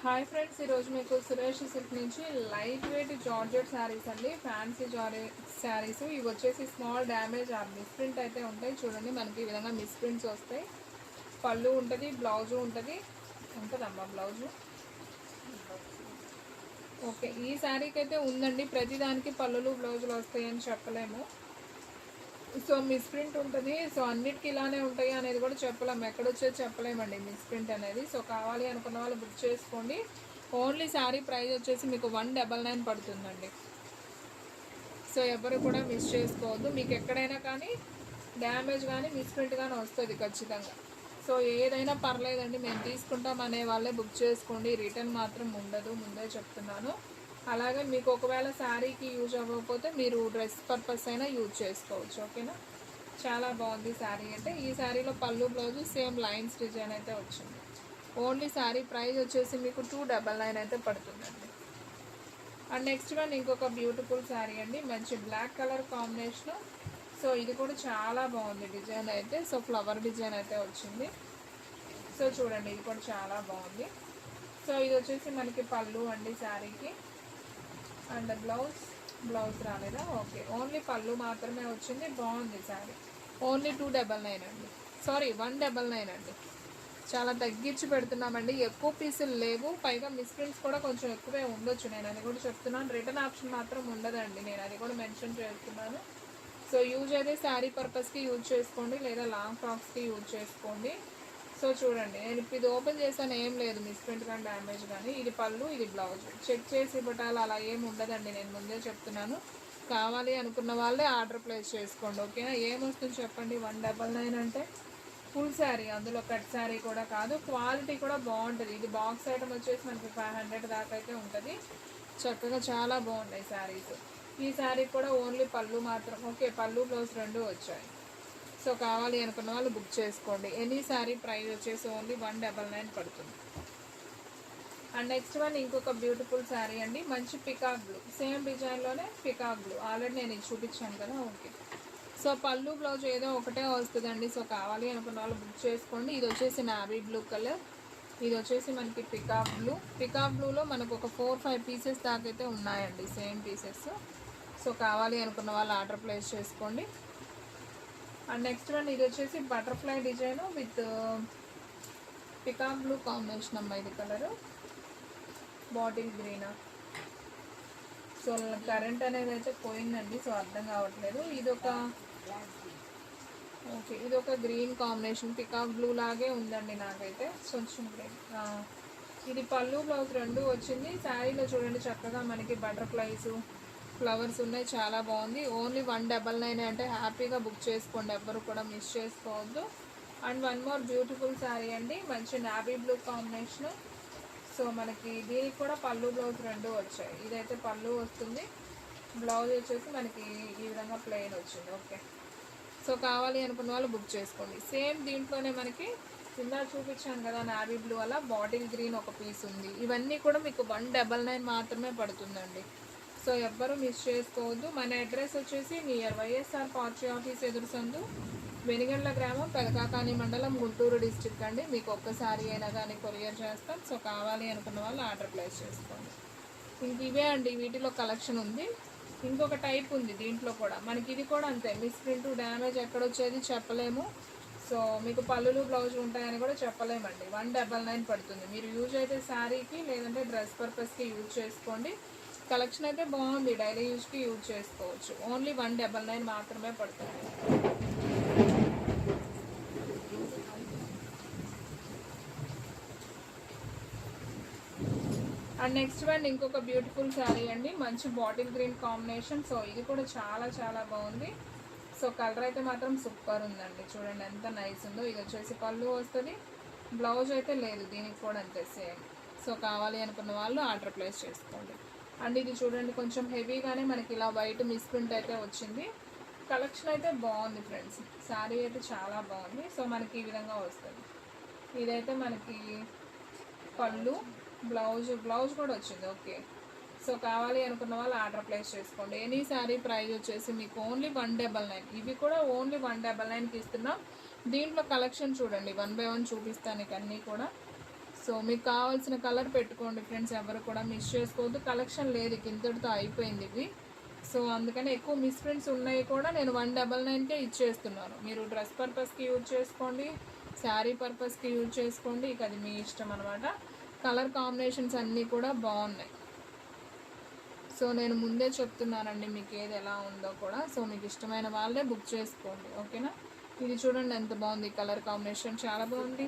Hi friends, ఈరోజు మీకు Suresh silk నుంచి లైట్ వెయిట్ జార్జెట్ శారీస్ అండి. ఫ్యాన్సీ శారీస్ ఇవి వచ్చేసి స్మాల్ డ్యామేజ్ ఆర్ మిస్ప్రింట్ అయితే ఉంటాయి. చూడండి, మనకి ఈ విధంగా మిస్ప్రింట్స్ వస్తాయి. పళ్ళు ఉంటుంది, బ్లౌజు ఉంటుంది. ఉంటుందమ్మా బ్లౌజు. ఓకే, ఈ శారీకి అయితే ఉందండి. ప్రతిదానికి పళ్ళులు బ్లౌజులు వస్తాయని చెప్పలేము. సో మిస్ప్రింట్ ఉంటుంది. సో అన్నిటికీ ఇలానే ఉంటాయి అనేది కూడా చెప్పలేము, ఎక్కడొచ్చేది చెప్పలేమండి మిస్ప్రింట్ అనేది. సో కావాలి అనుకున్న వాళ్ళు బుక్ చేసుకోండి. ఓన్లీ శారీ ప్రైస్ వచ్చేసి మీకు 199 పడుతుందండి. సో ఎవరు కూడా మిస్ చేసుకోవద్దు. మీకు ఎక్కడైనా కానీ డ్యామేజ్ కానీ మిస్ప్రింట్ కానీ వస్తుంది ఖచ్చితంగా. సో ఏదైనా పర్లేదండి, మేము తీసుకుంటాం అనే వాళ్ళే బుక్ చేసుకోండి. రిటర్న్ మాత్రం ఉండదు, ముందే చెప్తున్నాను. అలాగే మీకు ఒకవేళ శారీకి యూజ్ అవ్వకపోతే మీరు డ్రెస్ పర్పస్ అయినా యూజ్ చేసుకోవచ్చు. ఓకేనా, చాలా బాగుంది శారీ. అంటే ఈ శారీలో పళ్ళు బ్లౌజు సేమ్ లైన్స్ డిజైన్ అయితే వచ్చింది. ఓన్లీ శారీ ప్రైస్ వచ్చేసి మీకు 299 అయితే పడుతుందండి. అండ్ నెక్స్ట్ వన్ ఇంకొక బ్యూటిఫుల్ శారీ అండి, మంచి బ్లాక్ కలర్ కాంబినేషన్. సో ఇది కూడా చాలా బాగుంది డిజైన్ అయితే. సో ఫ్లవర్ డిజైన్ అయితే వచ్చింది. సో చూడండి, ఇది కూడా చాలా బాగుంది. సో ఇది వచ్చేసి మనకి పళ్ళు అండి శారీకి. అండ్ బ్లౌజ్ రాలేదా? ఓకే, ఓన్లీ పళ్ళు మాత్రమే వచ్చింది. బాగుంది శారీ. ఓన్లీ 299 అండి, సారీ 199 అండి. చాలా తగ్గించి పెడుతున్నామండి. ఎక్కువ పీసులు లేవు, పైగా మిస్ప్రింట్స్ కూడా కొంచెం ఎక్కువే ఉండొచ్చు. నేను అది కూడా చెప్తున్నాను. రిటర్న్ ఆప్షన్ మాత్రం ఉండదండి, నేను అది కూడా మెన్షన్ చేస్తున్నాను. సో యూజ్ అయితే శారీ పర్పస్కి యూజ్ చేసుకోండి, లేదా లాంగ్ ఫ్రాక్స్కి యూజ్ చేసుకోండి. సో చూడండి, నేను ఇప్పుడు ఇది ఓపెన్ చేశాను, ఏం లేదు మిస్ప్రింట్ కానీ డ్యామేజ్ కానీ. ఇది పళ్ళు, ఇది బ్లౌజ్. చెక్ చేసి ఇవ్వటాలు అలా ఏమి ఉండదండి, నేను ముందే చెప్తున్నాను. కావాలి అనుకున్న వాళ్ళే ఆర్డర్ ప్లేస్ చేసుకోండి. ఓకేనా, ఏమొస్తుంది చెప్పండి. 199 అంటే ఫుల్ శారీ, అందులో కట్ శారీ కూడా కాదు. క్వాలిటీ కూడా బాగుంటుంది. ఇది బాక్స్ ఐటమ్ వచ్చేసి మనకి 500 దాకా అయితే ఉంటుంది. చక్కగా చాలా బాగున్నాయి శారీస్. ఈ శారీ కూడా ఓన్లీ పళ్ళు మాత్రం. ఓకే, పళ్ళు బ్లౌజ్ రెండు వచ్చాయి. సో కావాలి అనుకున్న వాళ్ళు బుక్ చేసుకోండి. ఎనీ శారీ ప్రైస్ వచ్చేసి ఓన్లీ 199 పడుతుంది. అండ్ నెక్స్ట్ వన్ ఇంకొక బ్యూటిఫుల్ శారీ అండి, మంచి పికాక్ బ్లూ. సేమ్ డిజైన్లోనే పికాక్ బ్లూ. ఆల్రెడీ నేను ఇది చూపించాను కదా. ఓకే, సో పళ్ళు బ్లౌజ్ ఏదో ఒకటే వస్తుందండి. సో కావాలి అనుకున్న వాళ్ళు బుక్ చేసుకోండి. ఇది వచ్చేసి నావీ బ్లూ కలర్. ఇది వచ్చేసి మనకి పికాక్ బ్లూ. పికాక్ బ్లూలో మనకు ఒక 4-5 పీసెస్ దాకా అయితే ఉన్నాయండి, సేమ్ పీసెస్. సో కావాలి అనుకున్న వాళ్ళు ఆర్డర్ ప్లేస్ చేసుకోండి. అండ్ నెక్స్ట్ వన్ ఇది వచ్చేసి butterfly design with peacock blue combination అమ్మ. ఇది colour bottle green. So current అనేది అయితే పోయిందండి, సో అర్థం కావట్లేదు. ఇది ఒక గ్రీన్ కాంబినేషన్, పికాక్ బ్లూ లాగే ఉందండి నాకైతే. కొంచెం గ్రీన్. ఇది పళ్ళు బ్లౌజ్ రెండు వచ్చింది. శారీలో చూడండి చక్కగా మనకి బటర్ఫ్లైస్ ఫ్లవర్స్ ఉన్నాయి, చాలా బాగుంది. ఓన్లీ 199 అంటే హ్యాపీగా బుక్ చేసుకోండి, ఎవ్వరు కూడా మిస్ చేసుకోవద్దు. And one more beautiful sari అండి, మంచి నావీ బ్లూ కాంబినేషన్. సో మనకి దీనికి కూడా పళ్ళు బ్లౌజ్ రెండు వచ్చాయి. ఇదైతే పళ్ళు వస్తుంది, బ్లౌజ్ వచ్చేసి మనకి ఈ విధంగా ప్లెయిన్ వచ్చింది. ఓకే, సో కావాలి అనుకున్న వాళ్ళు బుక్ చేసుకోండి. సేమ్ దీంట్లోనే మనకి కింద చూపించాను కదా నావీ బ్లూ అలా బాటిల్ గ్రీన్ ఒక పీస్ ఉంది. ఇవన్నీ కూడా మీకు 199 మాత్రమే పడుతుందండి. సో ఎవ్వరూ మిస్ చేసుకోవద్దు. మన అడ్రస్ వచ్చేసి నియర్ వైఎస్ఆర్ పార్టీ ఆఫీస్ ఎదురు సందు, వెనిగండ్ల గ్రామం, పెదకాకాని మండలం, గుంటూరు డిస్ట్రిక్ట్ అండి. మీకు ఒక్కసారి అయినా కానీ కొరియర్ చేస్తాం. సో కావాలి అనుకున్న వాళ్ళు ఆర్డర్ ప్లేస్ చేసుకోండి. ఇంక ఇవే అండి, వీటిలో కలెక్షన్ ఉంది. ఇంకొక టైప్ ఉంది దీంట్లో కూడా మనకి. ఇది కూడా అంతే, మిస్ప్రింట్ డ్యామేజ్ ఎక్కడొచ్చేది చెప్పలేము. సో మీకు పళ్ళులు బ్లౌజ్ ఉంటాయని కూడా చెప్పలేమండి. 199 పడుతుంది. మీరు యూజ్ అయితే శారీకి లేదంటే డ్రెస్ పర్పస్కి యూజ్ చేసుకోండి. కలెక్షన్ అయితే బాగుంది, డైలీ యూజ్కి యూజ్ చేసుకోవచ్చు. ఓన్లీ 199 మాత్రమే పడుతుంది. అండ్ నెక్స్ట్ వన్ ఇంకొక బ్యూటిఫుల్ శారీ అండి, మంచి బాటిల్ గ్రీన్ కాంబినేషన్. సో ఇది కూడా చాలా చాలా బాగుంది. సో కలర్ అయితే మాత్రం సూపర్ ఉందండి, చూడండి ఎంత నైస్ ఉందో. ఇది వచ్చేసి పళ్ళు వస్తుంది, బ్లౌజ్ అయితే లేదు, దీనికి కూడా అంతే సేమ్. సో కావాలి అనుకున్న వాళ్ళు ఆర్డర్ ప్లేస్ చేసుకోండి. అండ్ ఇది చూడండి, కొంచెం హెవీగానే మనకి ఇలా వైట్ మిస్ప్రింట్ అయితే వచ్చింది. కలెక్షన్ అయితే బాగుంది ఫ్రెండ్స్, శారీ అయితే చాలా బాగుంది. సో మనకి ఈ విధంగా వస్తుంది. ఇదైతే మనకి పళ్ళు, బ్లౌజ్ కూడా వచ్చింది. ఓకే, సో కావాలి అనుకున్న వాళ్ళు ఆర్డర్ ప్లేస్ చేసుకోండి. ఎనీ శారీ ప్రైస్ వచ్చేసి మీకు ఓన్లీ 199. ఇవి కూడా ఓన్లీ 199కి ఇస్తున్నాం. దీంట్లో కలెక్షన్ చూడండి, 1 by 1 చూపిస్తాను ఇక అన్నీ కూడా. సో మీకు కావాల్సిన కలర్ పెట్టుకోండి ఫ్రెండ్స్, ఎవరు కూడా మిస్ చేసుకోవద్దు. కలెక్షన్ లేదు, ఇంతటితో అయిపోయింది ఇవి. సో అందుకని ఎక్కువ మిస్ ప్రింట్స్ ఉన్నాయి కూడా నేను 199కే ఇచ్చేస్తున్నాను. మీరు డ్రెస్ పర్పస్కి యూజ్ చేసుకోండి, శారీ పర్పస్కి యూజ్ చేసుకోండి, ఇక అది మీ ఇష్టం అనమాట. కలర్ కాంబినేషన్స్ అన్నీ కూడా బాగున్నాయి. సో నేను ముందే చెప్తున్నానండి మీకు ఏది ఎలా ఉందో కూడా. సో మీకు ఇష్టమైన వాళ్ళే బుక్ చేసుకోండి, ఓకేనా. ఇది చూడండి ఎంత బాగుంది కలర్ కాంబినేషన్, చాలా బాగుంది.